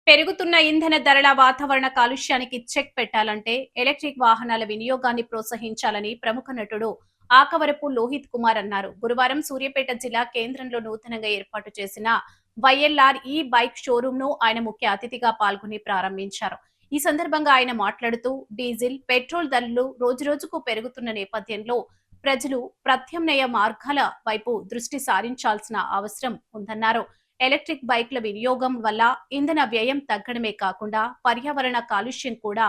పెరుగుతున్న ఇంధన ధరల వాతావరణ కాలుష్యానికి చెక్ పెట్టాలంటే ఎలక్ట్రిక్ వాహనాల వినియోగాన్ని ప్రోత్సహించాలని ప్రముఖ నటుడు ఆకవరపు లోహిత్ కుమార్ అన్నారు. గురువారం సూర్యాపేట జిల్లా కేంద్రంలో నూతనంగా ఏర్పాటు చేసిన వైఎల్ఆర్ ఈ బైక్ షోరూమ్ ను ఆయన ముఖ్య అతిథిగా పాల్గొని ప్రారంభించారు. ఈ సందర్భంగా ఆయన మాట్లాడుతూ డీజిల్, పెట్రోల్ ధరలు రోజురోజుకు పెరుగుతున్న నేపథ్యంలో ప్రజలు ప్రత్యామ్నాయ మార్గాల వైపు దృష్టి సారించాల్సిన అవసరం ఉందన్నారు. ఎలక్ట్రిక్ బైక్ల వినియోగం వల్ల ఇంధన వ్యయం తగ్గడమే కాకుండా పర్యావరణ కాలుష్యం కూడా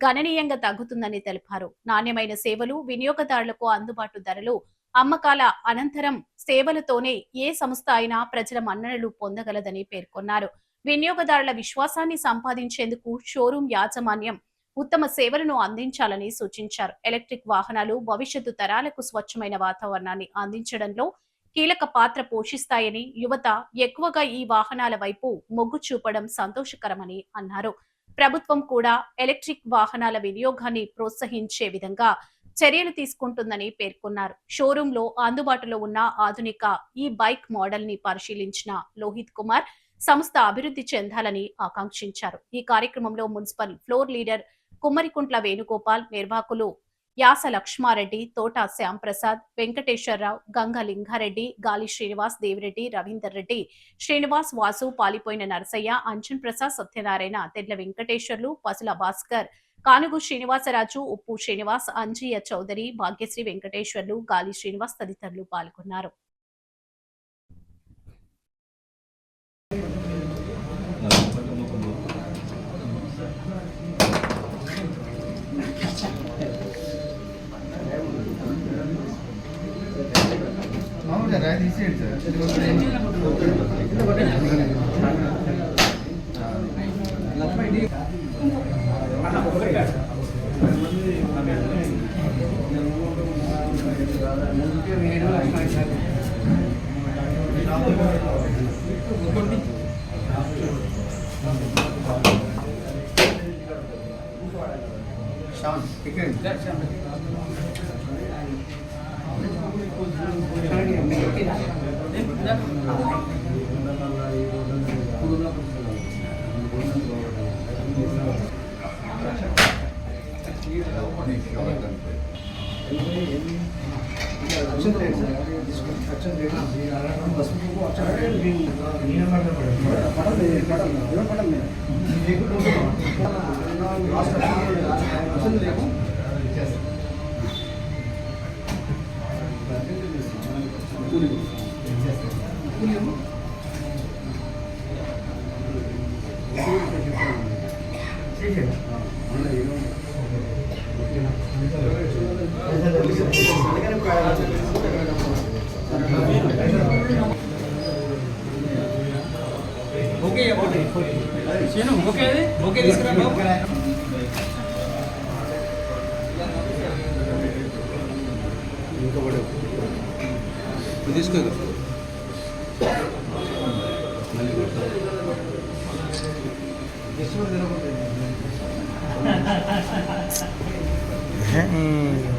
గణనీయంగా తగ్గుతుందని తెలిపారు. నాణ్యమైన సేవలు, వినియోగదారులకు అందుబాటు ధరలు, అమ్మకాల అనంతరం సేవలతోనే ఏ సంస్థ అయినా ప్రజల మన్ననలు పొందగలదని పేర్కొన్నారు. వినియోగదారుల విశ్వాసాన్ని సంపాదించేందుకు షోరూం యాజమాన్యం ఉత్తమ సేవలను అందించాలని సూచించారు. ఎలక్ట్రిక్ వాహనాలు భవిష్యత్తు తరాలకు స్వచ్ఛమైన వాతావరణాన్ని అందించడంలో కీలక పాత్ర పోషిస్తాయని, యువత ఎక్కువగా ఈ వాహనాల వైపు మొగ్గు చూపడం సంతోషకరమని అన్నారు. ప్రభుత్వం కూడా ఎలక్ట్రిక్ వాహనాల వినియోగాన్ని ప్రోత్సహించే విధంగా చర్యలు తీసుకుంటుందని పేర్కొన్నారు. షోరూంలో అందుబాటులో ఉన్న ఆధునిక ఈ బైక్ మోడల్ ని పరిశీలించిన లోహిత్ కుమార్ సంస్థ అభివృద్ధి చెందాలని ఆకాంక్షించారు. ఈ కార్యక్రమంలో municipal floor leader Kummarikuntla Venugopal, నిర్వాహకులు యాస లక్ష్మారెడ్డి, తోట శ్యాంప్రసాద్, వెంకటేశ్వరరావు, గంగ లింగారెడ్డి, గాలి శ్రీనివాస్, దేవిరెడ్డి, రవీందర్ రెడ్డి, శ్రీనివాస్, వాసు, పాలిపోయిన నరసయ్య, అంజన్ ప్రసాద్, సత్యనారాయణ, తెడ్ల వెంకటేశ్వర్లు, పసుల భాస్కర్, కానుగు శ్రీనివాసరాజు, ఉప్పు శ్రీనివాస్, అంజయ్య చౌదరి, భాగ్యశ్రీ వెంకటేశ్వర్లు, గాలి శ్రీనివాస్ తదితరులు పాల్గొన్నారు.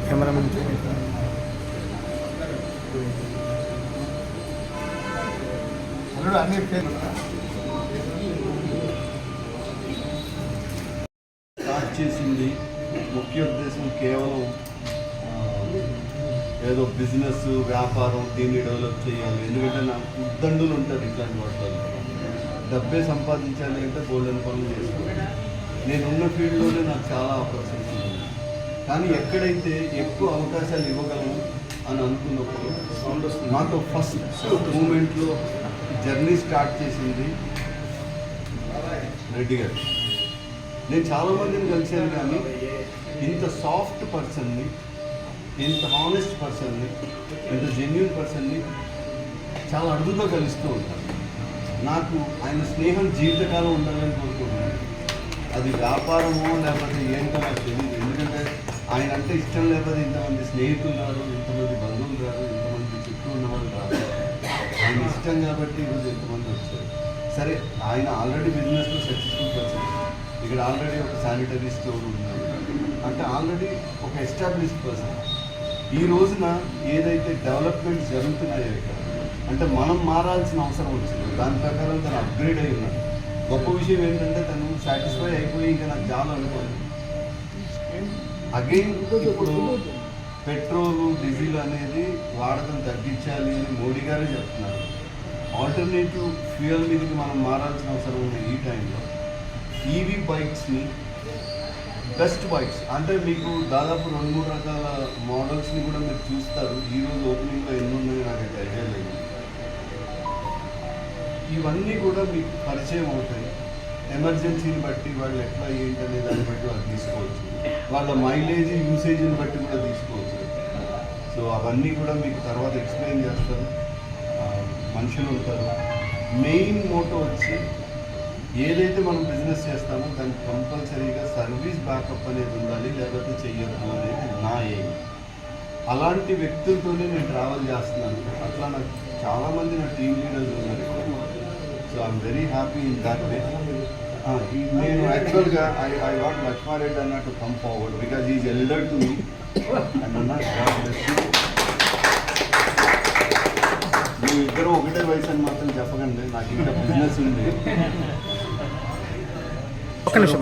कैमरामैन స్టార్ట్ చేసింది ముఖ్య ఉద్దేశం కేవలం ఏదో బిజినెస్ వ్యాపారం దీన్ని డెవలప్ చేయాలి. ఎందుకంటే నాకు ఉద్దండులు ఉంటారు ఇట్లాంటి వాటిలో, డబ్బే సంపాదించాలి అంటే గోల్డెన్ పనులు చేసుకోవాలి. నేనున్న ఫీల్డ్లోనే నాకు చాలా ఆపర్చునిటీ ఉంది, కానీ ఎక్కడైతే ఎక్కువ అవకాశాలు ఇవ్వగలను అని అనుకున్నప్పుడు నాతో ఫస్ట్ మూమెంట్లో జర్నీ స్టార్ట్ చేసింది రెడ్డి గారు. నేను చాలామందిని కలిశాను, కానీ ఇంత సాఫ్ట్ పర్సన్ని, ఇంత హానెస్ట్ పర్సన్ని, ఇంత జెన్యూన్ పర్సన్ని చాలా అరుదుగా కలుస్తూ ఉంటాను. నాకు ఆయన స్నేహం జీవితకాలం ఉండాలని కోరుకుంటున్నాను. అది వ్యాపారమో లేకపోతే ఏంటో నాకు తెలియదు, ఎందుకంటే ఆయన అంటే ఇష్టం లేకపోతే ఇంతమంది స్నేహితులు రారు, ఇంతమంది బంధువులు రారు, ఇంతమంది చుట్టూ ఉన్నవాళ్ళు రారు. ఆయన ఇష్టం కాబట్టి ఈరోజు ఎంతమంది వచ్చారు. సరే, ఆయన ఆల్రెడీ బిజినెస్లో సక్సెస్ఫుల్ పర్సన్, ఇక్కడ ఆల్రెడీ ఒక శానిటరీ స్టోర్ ఉన్నాడు, అంటే ఆల్రెడీ ఒక ఎస్టాబ్లిష్డ్ పర్సన్. ఈ రోజున ఏదైతే డెవలప్మెంట్ జరుగుతున్నాయో ఇక్కడ, అంటే మనం మారాల్సిన అవసరం వచ్చింది, దాని ప్రకారం తను అప్గ్రేడ్ అయి ఉన్నాడు. గొప్ప విషయం ఏంటంటే తను సాటిస్ఫై అయిపోయి ఇంకా నాకు చాలా అనుకోలేదు. అగైన్ ఇప్పుడు పెట్రోల్ డీజిల్ అనేది వాడకం తగ్గించాలి అని మోడీ గారే చెప్తున్నారు. ఆల్టర్నేటివ్ ఫ్యూయల్ మీదకి మనం మారాల్సిన అవసరం ఉంది. ఈ టైంలో ఈవీ బైక్స్ని, బెస్ట్ బైక్స్ అంటే మీకు దాదాపు 2-3 రకాల మోడల్స్ని కూడా మీరు చూస్తారు. ఈరోజు ఓపెనింగ్లో ఎన్ని ఉన్నాయో నాకు ఐడియా లేదు. ఇవన్నీ కూడా మీకు పరిచయం అవుతాయి. ఎమర్జెన్సీని బట్టి వాళ్ళు ఎట్లా ఏంటి అనే దాన్ని బట్టి వాళ్ళు తీసుకోవచ్చు. వాళ్ళ మైలేజ్ యూసేజ్ని బట్టి కూడా తీసుకోవచ్చు. సో అవన్నీ కూడా మీకు తర్వాత ఎక్స్ప్లెయిన్ చేస్తారు. మనుషులు ఉంటారు. మెయిన్ మోటో వచ్చి ఏదైతే మనం బిజినెస్ చేస్తామో దానికి కంపల్సరీగా సర్వీస్ బ్యాకప్ అనేది ఉండాలి, లేకపోతే చెయ్యొద్దు అనేది నా ఎయిమ్. అలాంటి వ్యక్తులతోనే నేను ట్రావెల్ చేస్తున్నాను. అట్లా నాకు చాలామంది నా టీమ్ లీడర్స్ ఉన్నారు. So I'm very happy in that way. నేను యాక్చువల్గా ఐ వాంట్ లక్ష్మారెడ్డి అన్న to come forward because is elder to me and అన్న మేము ఇద్దరం ఒకటే వయసు అని మాత్రం చెప్పకండి, నాకు ఇంకా బిజినెస్ ఉంది. ఒక్క నిమిషం.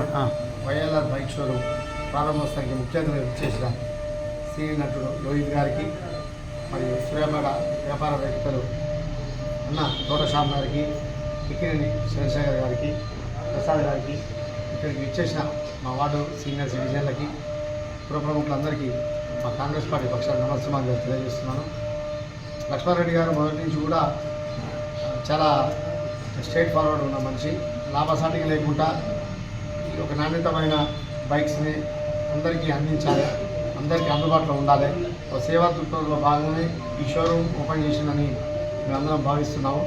వైఎల్ఆర్ బైక్ షోరూమ్ ప్రారంభోత్సవానికి ముఖ్య అతిథిగా చేసిన సినీ నటుడు లోహిత్ గారికి మరియు సూర్యాపేట వ్యాపారవేత్తలు అన్న తోటశ్యామ్ గారికి, ఇక్కినేని చంద్రశేఖర్ గారికి, ప్రసాద్ గారికి, ఇక్కడికి విచ్చేసిన మా వార్డు సీనియర్ సిటిజన్లకి, పుర ప్రముఖులందరికీ మా కాంగ్రెస్ పార్టీ పక్షాన నమస్కారాలు తెలియజేస్తున్నాను. లక్ష్మారెడ్డి గారు మొదటి నుంచి కూడా చాలా స్ట్రైట్ ఫార్వర్డ్ ఉన్న మనిషి. లాభసాటికి లేకుండా ఒక నాణ్యతమైన బైక్స్ని అందరికీ అందించాలి, అందరికీ అందుబాటులో ఉండాలి. ఒక సేవా దృక్పథంలో భాగంగానే ఈ షోరూమ్ ఓపెన్ చేసిందని మేమందరం భావిస్తున్నాము.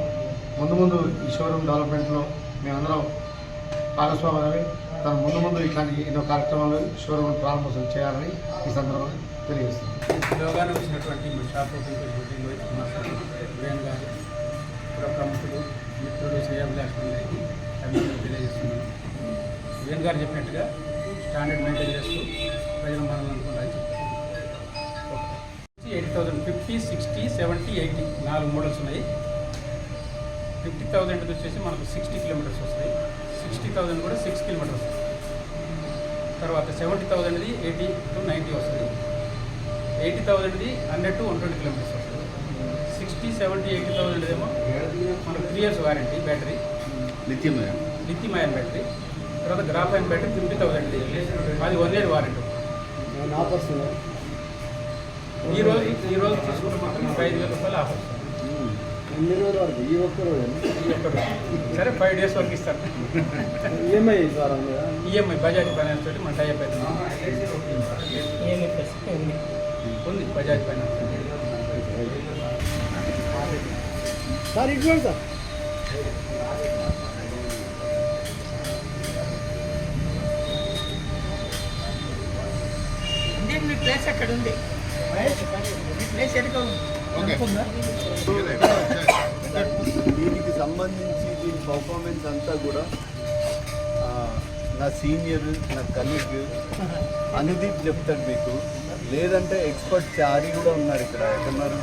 ముందు ఈ షోరూమ్ డెవలప్మెంట్లో మేమందరం భాగస్వామ్యమై ముందు ఇట్లాంటి ఎన్నో కార్యక్రమాలు షోరూమ్ ప్రారంభోత్సవం చేయాలని ఈ సందర్భంగా తెలియజేస్తున్నాం. యోగాను వచ్చినటువంటి shop open Lohith Kumar sir, Veeren గారు, పుర ప్రముఖులు, మిత్రులు, శ్రేయాభిలాష్ గారికి అభినందనలు తెలియజేస్తున్నాను. వీరేన్ గారు చెప్పినట్టుగా స్టాండర్డ్ మెయింటైన్ చేస్తూ ప్రజల మనల్ని అనుకుంటారని చెప్పారు. 80,000, 50, 60, 70, 80 4 మోడల్స్ ఉన్నాయి. 50,000 వచ్చేసి మనకు 60 కిలోమీటర్స్ వస్తాయి. 60,000 కూడా 6 కిలోమీటర్స్ వస్తాయి. తర్వాత 70,000 80 to 90 వస్తుంది. 80,000 100 to 120 కిలోమీటర్స్ వస్తుంది. 60, 70, 80,000 ఏమో మనకు 3 years warranty battery, lithium ion battery. తర్వాత గ్రాఫైన్ బ్యాటరీ 50,000, అది 1 year వారంటీ. ఈ రోజు తీసుకుంటే మాత్రం 5,000 రూపాయలు ఆఫర్ వస్తుంది. ఈ ఒక్క సరే 5 days వరకు ఇస్తారు. ఈఎంఐ బజాజ్ ఫైనాన్స్ తోటి మన టైప్ ఉంది. బజాజ్ ఫైనాన్స్ సార్ ఇటువంటి సార్ మీ ప్లేస్ ఎక్కడ ఉంది? ప్లేస్ ఎక్కడ దీనికి సంబంధించి దీని పర్ఫార్మెన్స్ అంతా కూడా నా సీనియర్, నా కలీగ్ అనుదీప్ చెప్తాడు మీకు. లేదంటే ఎక్స్పర్ట్ చారి కూడా ఉన్నారు ఇక్కడ. ఎక్కడున్నారు?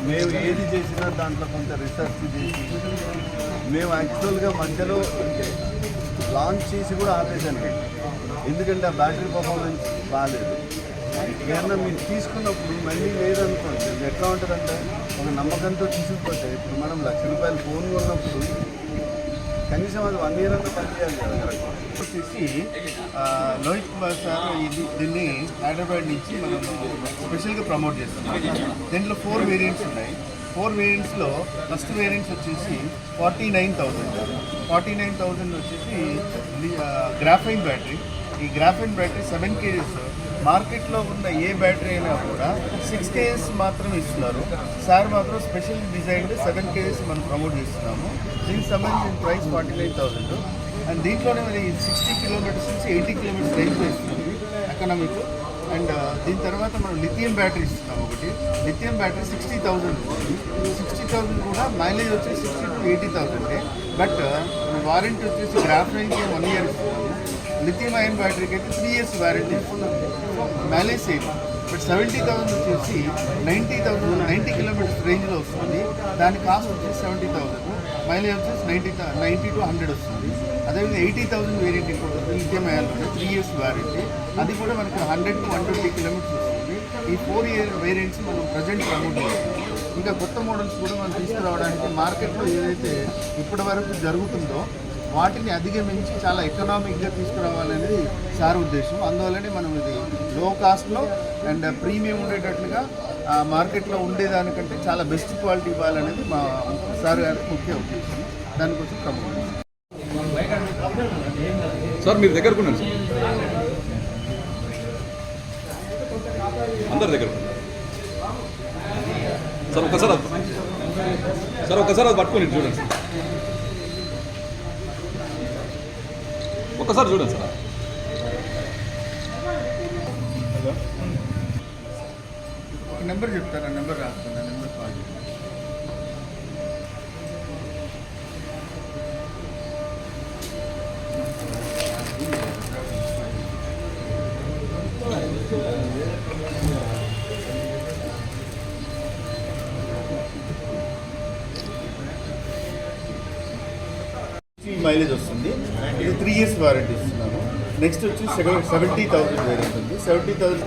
మేము ఏది చేసినా దాంట్లో కొంత రీసెర్చ్ చేసి, మేము యాక్చువల్గా మధ్యలో లాంచ్ చేసి కూడా ఆపేసాను. ఎందుకంటే ఆ బ్యాటరీ పర్ఫార్మెన్స్ బాగాలేదు. ఏమన్నా మీరు తీసుకున్నప్పుడు మళ్ళీ లేదనుకోండి, ఇది ఎట్లా ఉంటుందంటే ఒక నమ్మకంతో తీసుకుపోతే, ఇప్పుడు మనం ₹1,00,000 ఫోన్ కొన్నప్పుడు కనీసం అది 1 year అంతా పనిచేయాలి కదా. వచ్చేసి లోహిత్ కుమార్ సార్ దీన్ని హైదరాబాద్ నుంచి మనం స్పెషల్గా ప్రమోట్ చేస్తున్నాం. దీంట్లో 4 వేరియంట్స్ ఉన్నాయి. 4 వేరియంట్స్లో ఫస్ట్ వేరియంట్స్ వచ్చేసి 49,000 వచ్చేసి గ్రాఫైన్ బ్యాటరీ. ఈ గ్రాఫైన్ బ్యాటరీ 7 kgs. మార్కెట్లో ఉన్న ఏ బ్యాటరీ అయినా కూడా 6 kgs మాత్రం ఇస్తున్నారు. సార్ మాత్రం స్పెషల్ డిజైన్ 7 kgs మనం ప్రమోట్ చేస్తున్నాము. దీనికి సంబంధించిన ప్రైస్ 49,000. అండ్ దీంట్లోనే మరి 60 kilometers నుంచి 80 kilometers రేంజ్లో ఇస్తున్నాము ఎకనామిక్. అండ్ దీని తర్వాత మనం లిథియం బ్యాటరీ ఇస్తున్నాం ఒకటి. Lithium battery 60,000. 60,000 కూడా మైలేజ్ వచ్చేసి 60 to 80,000. బట్ వారంటీ వచ్చేసి గ్రాఫైన్కి 1 year ఇస్తున్నాము. లిథియం అయన్ బ్యాటరీకి అయితే 3 years warranty mileage same. But 70,000 వచ్చేసి 90 కిలోమీటర్స్ రేంజ్లో వస్తుంది. దాని కాస్ట్ వచ్చేసి 70,000, మైలేజ్ వచ్చేసి 90 to 100 వస్తుంది. అదేవిధంగా 80,000 వేరియంట్ ఇంకోటి లిథియం అయాన్లో 3 years వారంటీ, అది కూడా మనకు 100 to 120 కిలోమీటర్స్ వస్తుంది. ఈ 4 year వేరియంట్స్ మనం ప్రజెంట్ ప్రమోట్ చేస్తాం. ఇంకా కొత్త మోడల్స్ కూడా మనం తీసుకురావడానికి మార్కెట్లో ఏదైతే ఇప్పటి వరకు జరుగుతుందో వాటిని అధిగమించి చాలా ఎకనామిక్గా తీసుకురావాలనేది సార్ ఉద్దేశం. అందువల్లనే మనం ఇది లో కాస్ట్లో అండ్ ప్రీమియం ఉండేటట్లుగా మార్కెట్లో ఉండేదానికంటే చాలా బెస్ట్ క్వాలిటీ ఇవ్వాలనేది మా సార్ గారి ముఖ్య ఉద్దేశం. దానికోసం ప్రమోట్. సార్ మీరు దగ్గరకున్నారు సార్, అందరి దగ్గర సార్. ఒకసారి అది పట్టుకొని చూడండి సార్, ఒకసారి చూడండి సార్. ఒక నెంబర్ చెప్తాను, ఆ నెంబర్ రాస్తాను, ఆ నెంబర్ కాల్ చేయండి. మైలేజ్ వస్తుంది. ఇది 3 years వారంటీ ఇస్తున్నాను. నెక్స్ట్ వచ్చి 70,000 వేరియంట్ ఉంది. 70,000